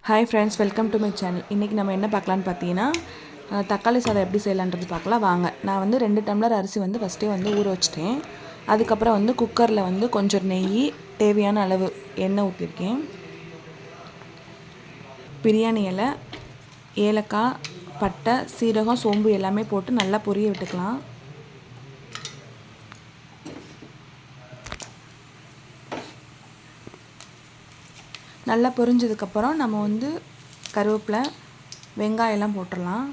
Hi friends, welcome to my channel. இன்றைக்கி நம்ம என்ன பார்க்கலான்னு பார்த்தீங்கன்னா, தக்காளி சாதம் எப்படி செய்யலான்றது பார்க்கலாம் வாங்க. நான் வந்து 2 டம்ளர் அரிசி வந்து ஃபஸ்ட்டே வந்து ஊற வச்சிட்டேன். அதுக்கப்புறம் வந்து குக்கரில் வந்து கொஞ்சம் நெய், தேவையான அளவு எண்ணெய் ஊற்றிருக்கேன். பிரியாணி இலை, ஏலக்காய், பட்டை, சீரகம், சோம்பு எல்லாமே போட்டு நல்லா பொரிய விட்டுக்கலாம். நல்லா பொரிஞ்சதுக்கப்புறம் நம்ம வந்து கருவேப்பிலை, வெங்காயம்லாம் போட்டுடலாம்.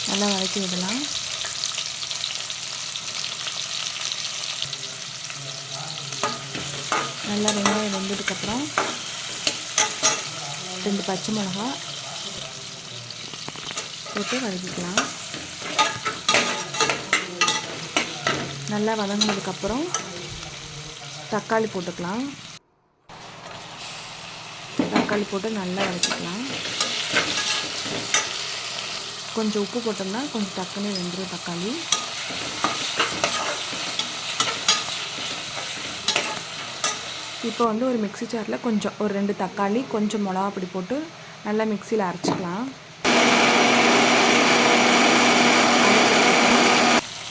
நல்லா வதக்கி விடலாம். நல்லா வெங்காயம் வெந்ததுக்கப்புறம் 2 பச்சை மிளகா போட்டு வதக்கிக்கலாம். நல்லா வதங்கினதுக்கப்புறம் தக்காளி போட்டுக்கலாம். தக்காளி போட்டு நல்லா வதக்கிக்கலாம். கொஞ்சம் உப்பு போட்டோம்னா கொஞ்சம் டக்குன்னு வெந்துடும் தக்காளி. இப்போ வந்து ஒரு மிக்ஸி ஜாரில் கொஞ்சம் ஒரு 2 தக்காளி, கொஞ்சம் மிளகா பொடி போட்டு நல்லா மிக்சியில் அரைச்சிக்கலாம்.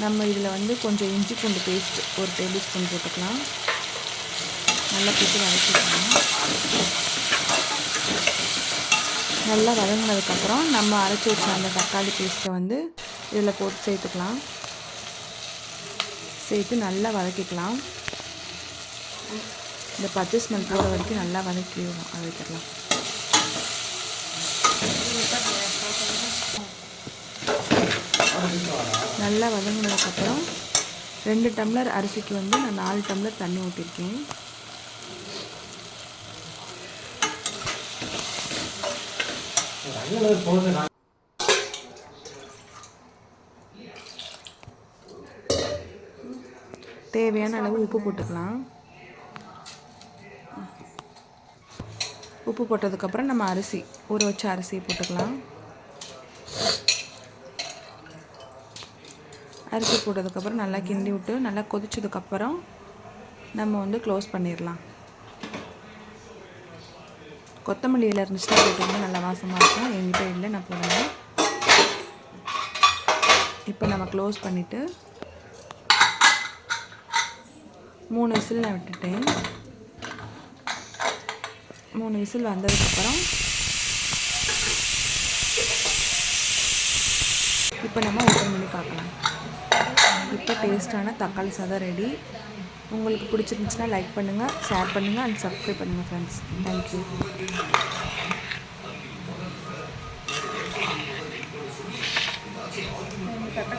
நம்ம இதில் வந்து கொஞ்சம் இஞ்சி பூண்டு பேஸ்ட் 1 டேபிள் ஸ்பூன் போட்டுக்கலாம். நல்லா போட்டு வதக்கிக்கலாம். நல்லா வதங்கினதுக்கப்புறம் நம்ம அரைச்சி வச்ச அந்த தக்காளி பேஸ்ட்டை வந்து இதில் போட்டு சேர்த்துக்கலாம். சேர்த்து நல்லா வதக்கிக்கலாம். இந்த பச்சை ஸ்மெல் போகிற வரைக்கும் நல்லா வதக்கிடலாம். நல்லா வதங்கினதுக்கப்புறம் 2 டம்ளர் அரிசிக்கு வந்து நான் 4 டம்ளர் தண்ணி ஊற்றிருக்கேன். தேவையான அளவு உப்பு போட்டுக்கலாம். உப்பு போட்டதுக்கப்புறம் நம்ம அரிசி ஊற வச்ச அரிசியை போட்டுக்கலாம். அரிசி போட்டதுக்கப்புறம் நல்லா கிண்டி விட்டு நல்லா கொதிச்சதுக்கப்புறம் நம்ம வந்து க்ளோஸ் பண்ணிடலாம். கொத்தமல்லி இலை இருந்துச்சுன்னா போட்டோம்னா நல்லா வாசமாக இருக்கும். என்கிட்ட இல்லை, நான் போடுறேன். இப்போ நம்ம க்ளோஸ் பண்ணிவிட்டு 3 விசில் நான் விட்டுட்டேன். 3 விசில் வந்ததுக்கப்புறம் இப்போ நம்ம ஓப்பன் பண்ணி பார்க்கலாம். இப்போ டேஸ்ட்டான தக்காளி சாதம் ரெடி. உங்களுக்கு பிடிச்சிருந்துச்சுன்னா லைக் பண்ணுங்கள், ஷேர் பண்ணுங்கள் அண்ட் சப்ஸ்கிரைப் பண்ணுங்கள் ஃப்ரெண்ட்ஸ். தேங்க்யூ. கட்ட